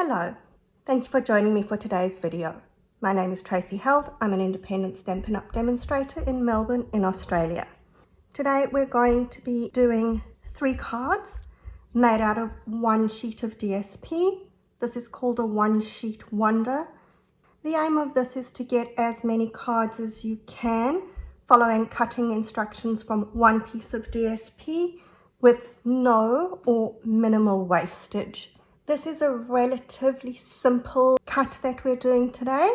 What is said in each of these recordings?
Hello, thank you for joining me for today's video. My name is Tracy Held. I'm an independent Stampin' Up! Demonstrator in Melbourne in Australia. Today we're going to be doing 3 cards made out of one sheet of DSP. This is called a one sheet wonder. The aim of this is to get as many cards as you can following cutting instructions from one piece of DSP with no or minimal wastage. This is a relatively simple cut that we're doing today.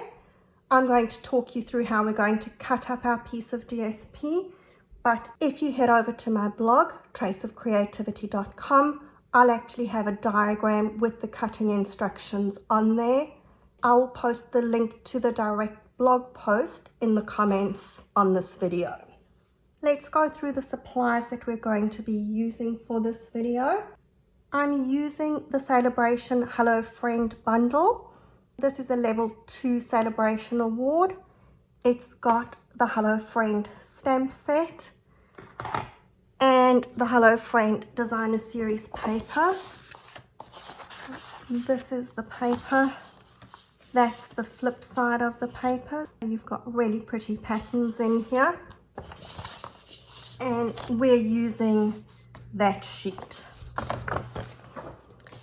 I'm going to talk you through how we're going to cut up our piece of DSP, but if you head over to my blog, traceofcreativity.com, I'll actually have a diagram with the cutting instructions on there. I will post the link to the direct blog post in the comments on this video. Let's go through the supplies that we're going to be using for this video. I'm using the Celebration Hello Friend bundle. This is a level 2 celebration award. It's got the Hello Friend stamp set and the Hello Friend Designer Series paper. This is the paper. That's the flip side of the paper. You've got really pretty patterns in here. And we're using that sheet.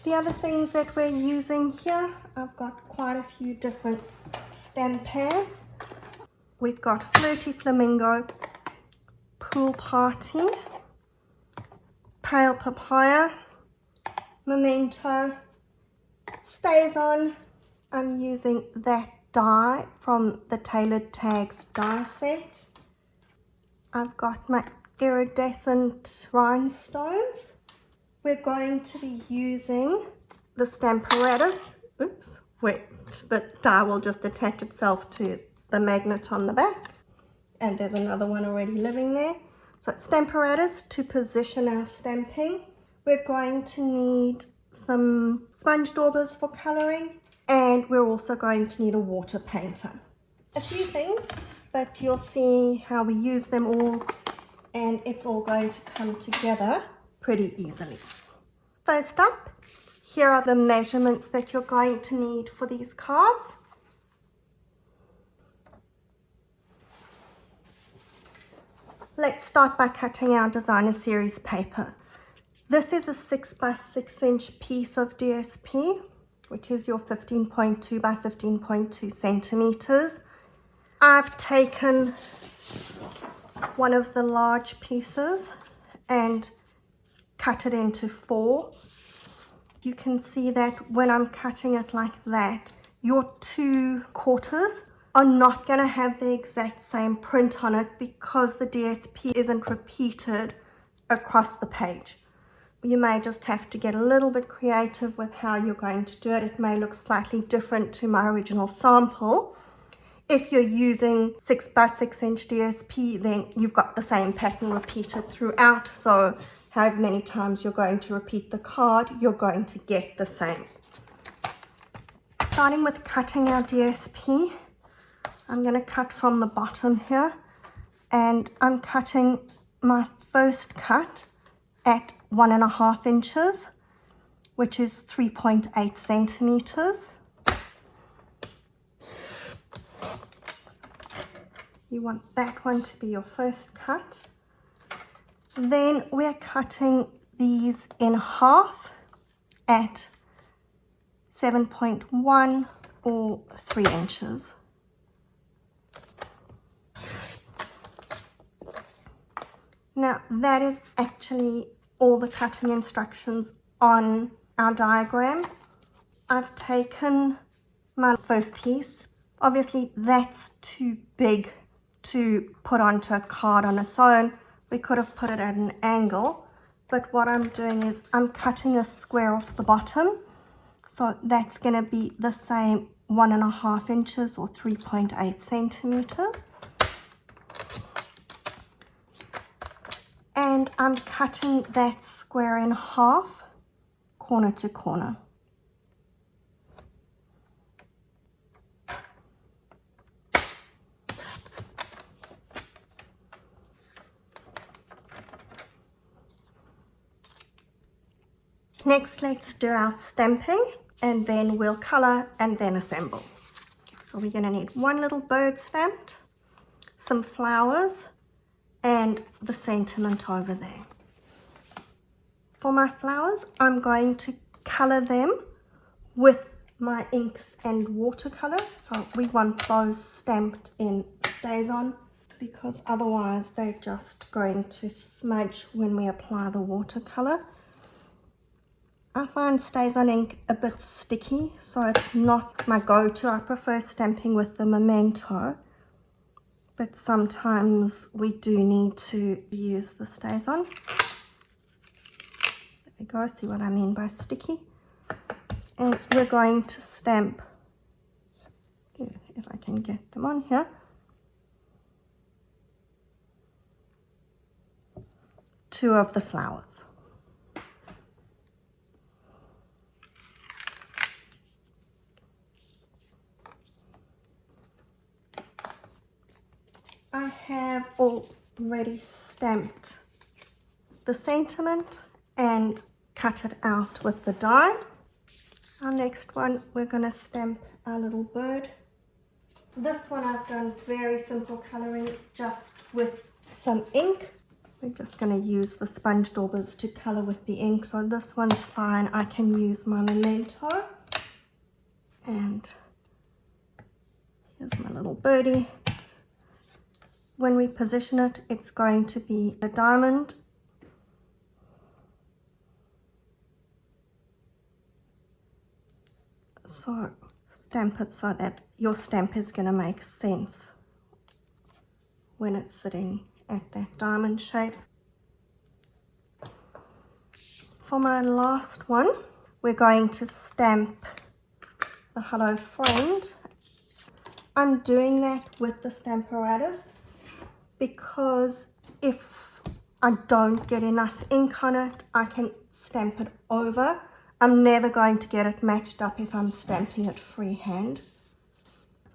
The other things that we're using here, I've got quite a few different stamp pads. We've got Flirty Flamingo, Pool Party, Pale Papaya, Memento, Stays On. I'm using that die from the Tailored Tags die set. I've got my iridescent rhinestones. We're going to be using the Stamparatus. Oops, wait, the die will just attach itself to the magnet on the back. And there's another one already living there. So it's Stamparatus to position our stamping. We're going to need some sponge daubers for colouring. And we're also going to need a water painter. A few things, but you'll see how we use them all and it's all going to come together pretty easily. First up, here are the measurements that you're going to need for these cards. Let's start by cutting our Designer Series paper. This is a 6 by 6 inch piece of DSP, which is your 15.2 by 15.2 centimeters. I've taken one of the large pieces and cut it into 4. You can see that when I'm cutting it like that, your 2 quarters are not going to have the exact same print on it because the DSP isn't repeated across the page. You may just have to get a little bit creative with how you're going to do it. It may look slightly different to my original sample. If you're using 6 by 6 inch DSP, then you've got the same pattern repeated throughout. So however many times you're going to repeat the card, you're going to get the same. Starting with cutting our DSP, I'm going to cut from the bottom here. And I'm cutting my first cut at 1.5 inches, which is 3.8 centimeters. You want that one to be your first cut. Then we're cutting these in half at 7.1 or 3 inches. Now that is actually all the cutting instructions on our diagram. I've taken my first piece. Obviously that's too big to put onto a card on its own. We could have put it at an angle, but what I'm doing is I'm cutting a square off the bottom. So that's going to be the same 1.5 inches or 3.8 centimeters. And I'm cutting that square in half, corner to corner. Next, let's do our stamping. and then we'll color and then assemble. So we're going to need one little bird stamped, some flowers, and the sentiment over there. For my flowers, I'm going to color them with my inks and watercolors. So we want those stamped in StazOn, because otherwise they're just going to smudge when we apply the watercolor. I find StazOn ink a bit sticky, so it's not my go-to. I prefer stamping with the Memento, but sometimes we do need to use the StazOn. There we go, see what I mean by sticky. And we're going to stamp, if I can get them on here, two of the flowers. I have already stamped the sentiment and cut it out with the die. Our next one, we're going to stamp our little bird. This one I've done very simple coloring, just with some ink. We're just going to use the sponge daubers to color with the ink, so this one's fine. I can use my Memento. And here's my little birdie. When we position it, it's going to be a diamond. So stamp it so that your stamp is going to make sense when it's sitting at that diamond shape. For my last one, we're going to stamp the Hello Friend. I'm doing that with the Stamparatus because if I don't get enough ink on it, I can stamp it over. I'm never going to get it matched up if I'm stamping it freehand.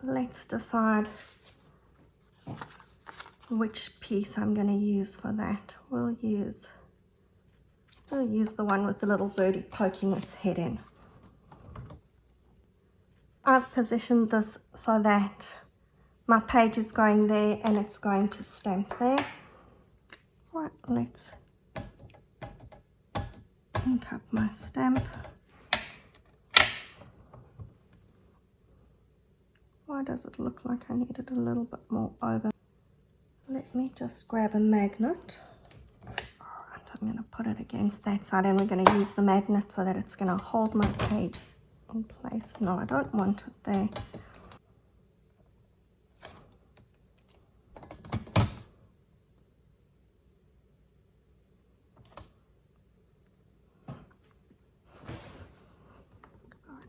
Let's decide which piece I'm going to use for that. We'll use the one with the little birdie poking its head in. I've positioned this so that my page is going there and it's going to stamp there. Right, let's ink up my stamp. Why does it look like I need it a little bit more over? Let me just grab a magnet. Alright, I'm going to put it against that side and we're going to use the magnet so that it's going to hold my page in place. No, I don't want it there.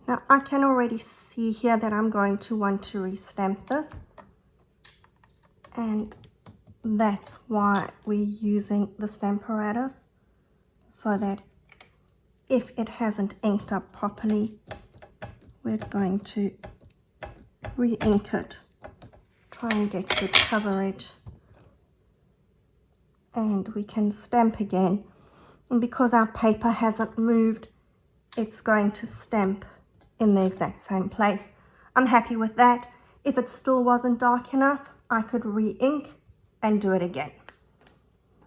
Now I can already see here that I'm going to want to restamp this, and that's why we're using the Stamparatus, so that if it hasn't inked up properly, we're going to re-ink it, try and get good coverage, and we can stamp again. And because our paper hasn't moved, it's going to stamp in the exact same place. I'm happy with that. If it still wasn't dark enough, I could re-ink and do it again.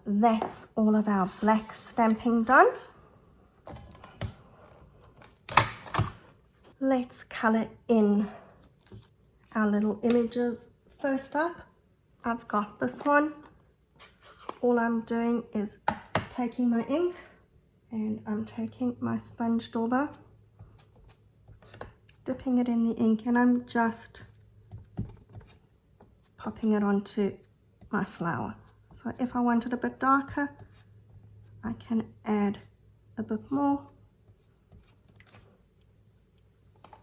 That's all of our black stamping done. Let's color in our little images. First up, I've got this one. All I'm doing is taking my ink and I'm taking my sponge dauber, dipping it in the ink, and I'm just popping it onto my flower. So if I want it a bit darker, I can add a bit more.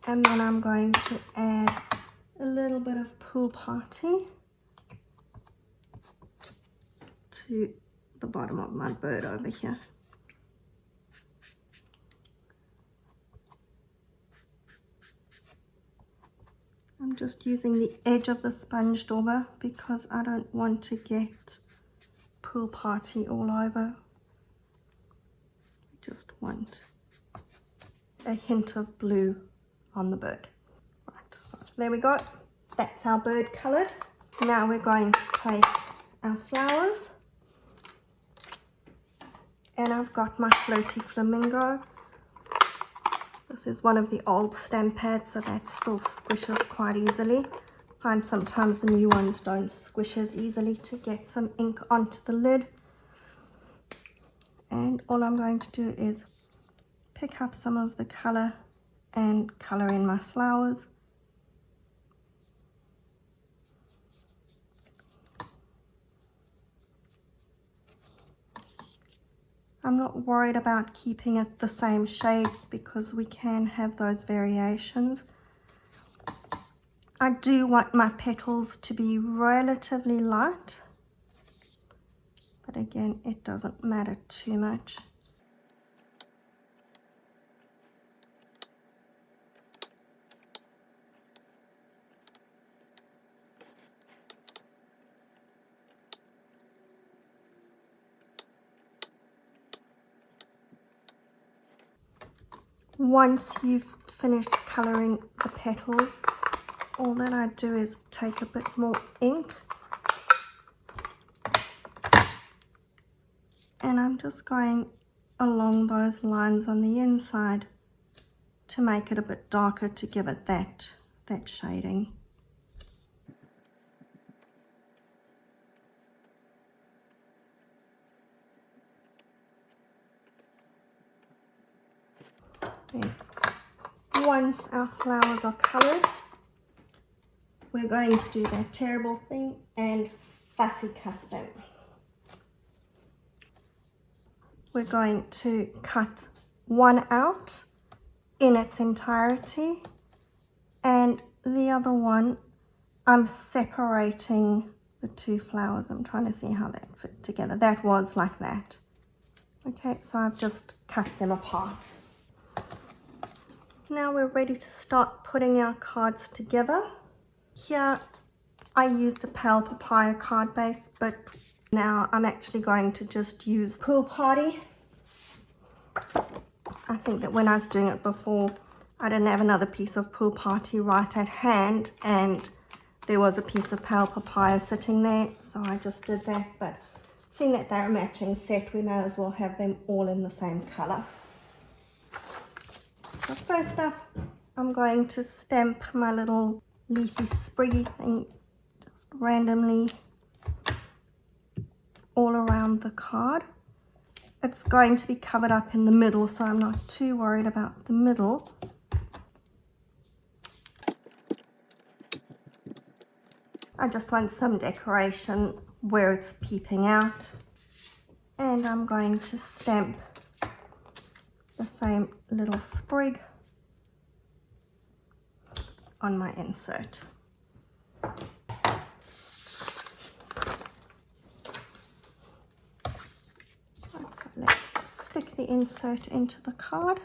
And then I'm going to add a little bit of Pool Party to the bottom of my bird over here. I'm just using the edge of the sponge dauber because I don't want to get Pool Party all over. I just want a hint of blue on the bird. Right, so there we go. That's our bird coloured. Now we're going to take our flowers, and I've got my floaty flamingo. This is one of the old stamp pads, so that still squishes quite easily. I find sometimes the new ones don't squish as easily to get some ink onto the lid. And all I'm going to do is pick up some of the colour and colour in my flowers. I'm not worried about keeping it the same shade because we can have those variations. I do want my petals to be relatively light, but again, it doesn't matter too much. Once you've finished colouring the petals, all that I do is take a bit more ink and I'm just going along those lines on the inside to make it a bit darker, to give it that shading. And once our flowers are coloured, we're going to do that terrible thing and fussy cut them. We're going to cut one out in its entirety, and the other one, I'm separating the two flowers. I'm trying to see how that fit together. That was like that. Okay, so I've just cut them apart. Now we're ready to start putting our cards together. Here I used a pale papaya card base, but now I'm actually going to just use Pool Party. I think that when I was doing it before, I didn't have another piece of Pool Party right at hand, and there was a piece of pale papaya sitting there, so I just did that. But seeing that they're a matching set, we may as well have them all in the same colour. So first up, I'm going to stamp my little leafy spriggy thing just randomly all around the card. It's going to be covered up in the middle, so I'm not too worried about the middle. I just want some decoration where it's peeping out. And I'm going to stamp the same little sprig on my insert. So let's stick the insert into the card.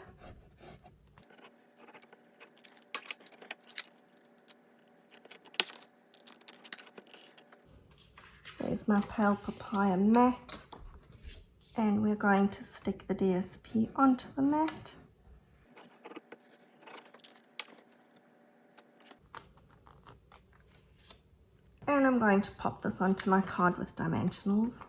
There's my pale papaya mat, and we're going to stick the DSP onto the mat. And I'm going to pop this onto my card with dimensionals.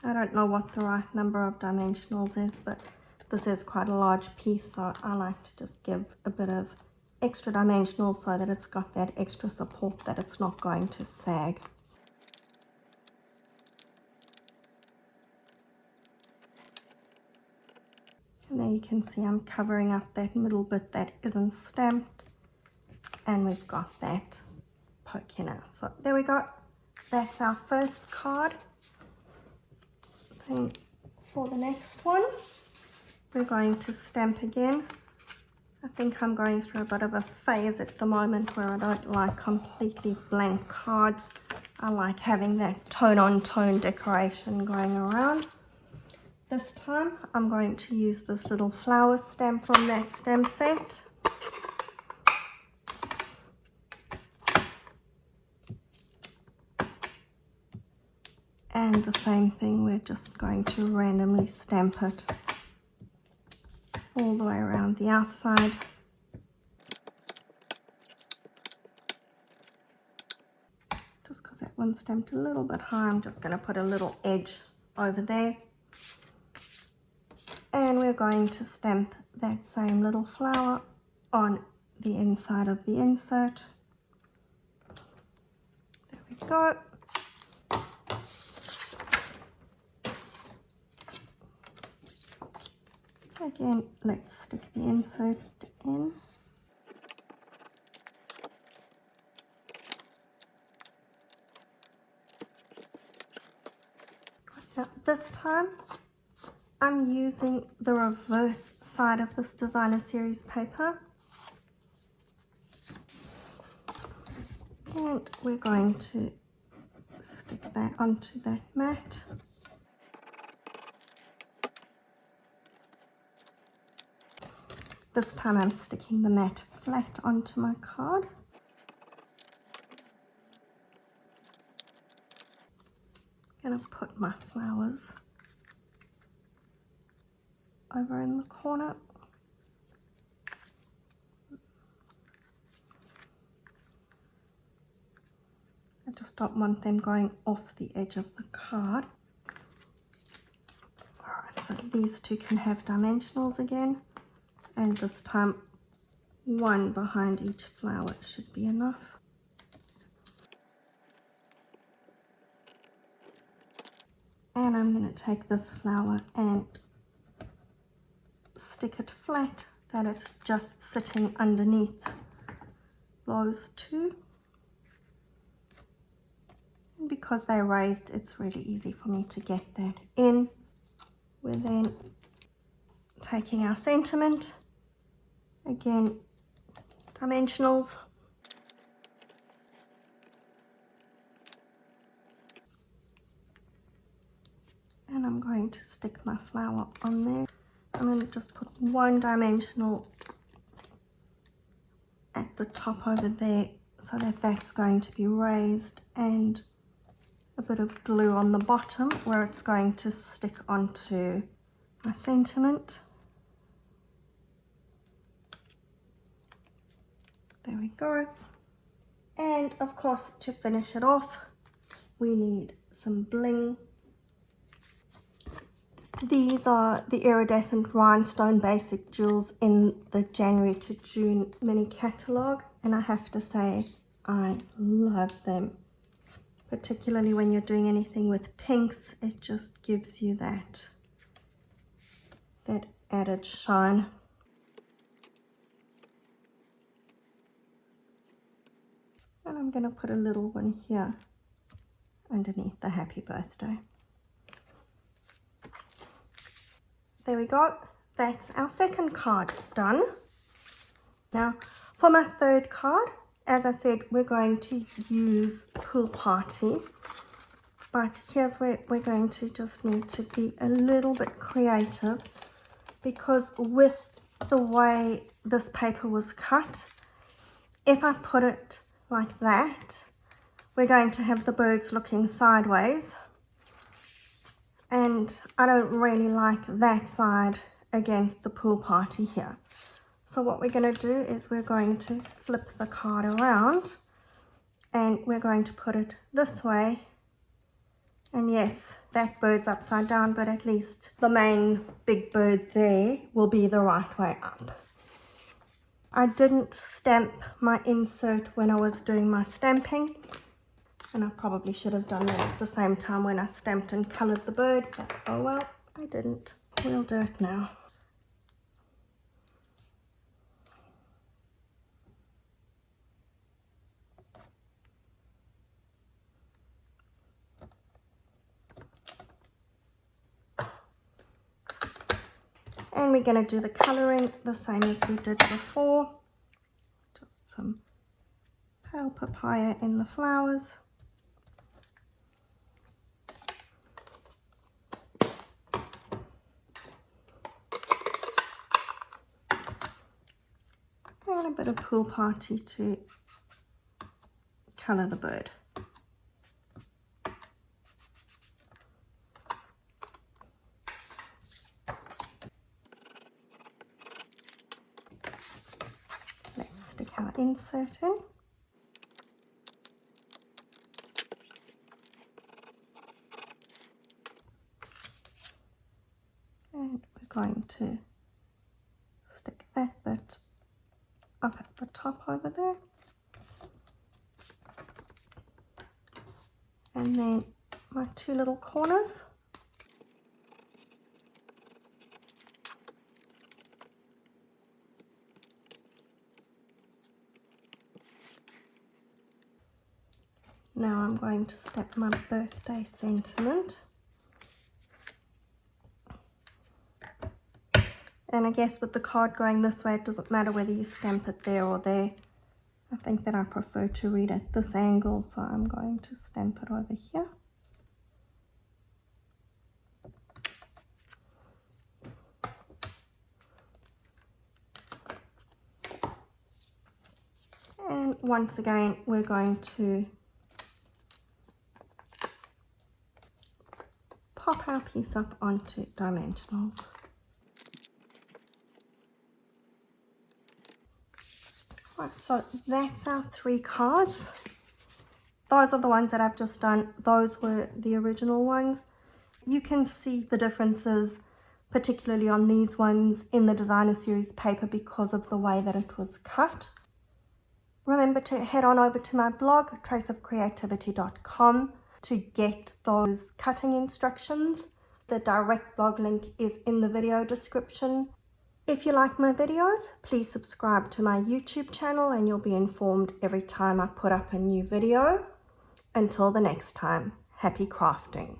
I don't know what the right number of dimensionals is, but this is quite a large piece, so I like to just give a bit of extra dimensional so that it's got that extra support, that it's not going to sag. And there you can see I'm covering up that middle bit that isn't stamped, and we've got that poking out. So there we go. That's our first card. Then for the next one, we're going to stamp again. I think I'm going through a bit of a phase at the moment where I don't like completely blank cards. I like having that tone-on-tone decoration going around. This time I'm going to use this little flower stamp from that stamp set. And the same thing, we're just going to randomly stamp it all the way around the outside. Just because that one's stamped a little bit high, I'm just going to put a little edge over there. And we're going to stamp that same little flower on the inside of the insert. There we go. Again, let's stick the insert in. Now this time I'm using the reverse side of this designer series paper, and we're going to stick that onto that mat. This time I'm sticking the mat flat onto my card. I'm going to put my flowers over in the corner. I just don't want them going off the edge of the card. Alright, so these two can have dimensionals again. And this time, one behind each flower should be enough. And I'm going to take this flower and stick it flat, that it's just sitting underneath those two. And because they're raised, it's really easy for me to get that in. We're then taking our sentiment. Again, dimensionals. And I'm going to stick my flower on there. I'm going to just put one dimensional at the top over there so that that's going to be raised, and a bit of glue on the bottom where it's going to stick onto my sentiment. There we go. And of course, to finish it off, we need some bling. These are the iridescent rhinestone basic jewels in the January to June mini catalogue, and I have to say I love them. Particularly when you're doing anything with pinks, it just gives you that added shine. And I'm going to put a little one here underneath the happy birthday. There we go. That's our second card done. Now for my third card, as I said, we're going to use Pool Party. But here's where we're going to just need to be a little bit creative, because with the way this paper was cut, if I put it like that, we're going to have the birds looking sideways, and I don't really like that side against the Pool Party here. So what we're going to do is we're going to flip the card around, and we're going to put it this way. And yes, that bird's upside down, but at least the main big bird there will be the right way up. I didn't stamp my insert when I was doing my stamping, and I probably should have done that at the same time when I stamped and coloured the bird, but oh well, I didn't. We'll do it now. And we're going to do the colouring the same as we did before. Just some pale papaya in the flowers. And a bit of Pool Party to colour the bird. our insert in. And we're going to stick that bit up at the top over there. And then my two little corners. Now I'm going to stick my birthday sentiment. And I guess with the card going this way, it doesn't matter whether you stamp it there or there. I think that I prefer to read at this angle, so I'm going to stamp it over here. And once again, we're going to pop our piece up onto dimensionals. Right, so that's our 3 cards. Those are the ones that I've just done. Those were the original ones. You can see the differences, particularly on these ones in the designer series paper because of the way that it was cut. Remember to head on over to my blog, traceofcreativity.com, to get those cutting instructions. The direct blog link is in the video description. If you like my videos, please subscribe to my YouTube channel and you'll be informed every time I put up a new video. Until the next time, happy crafting.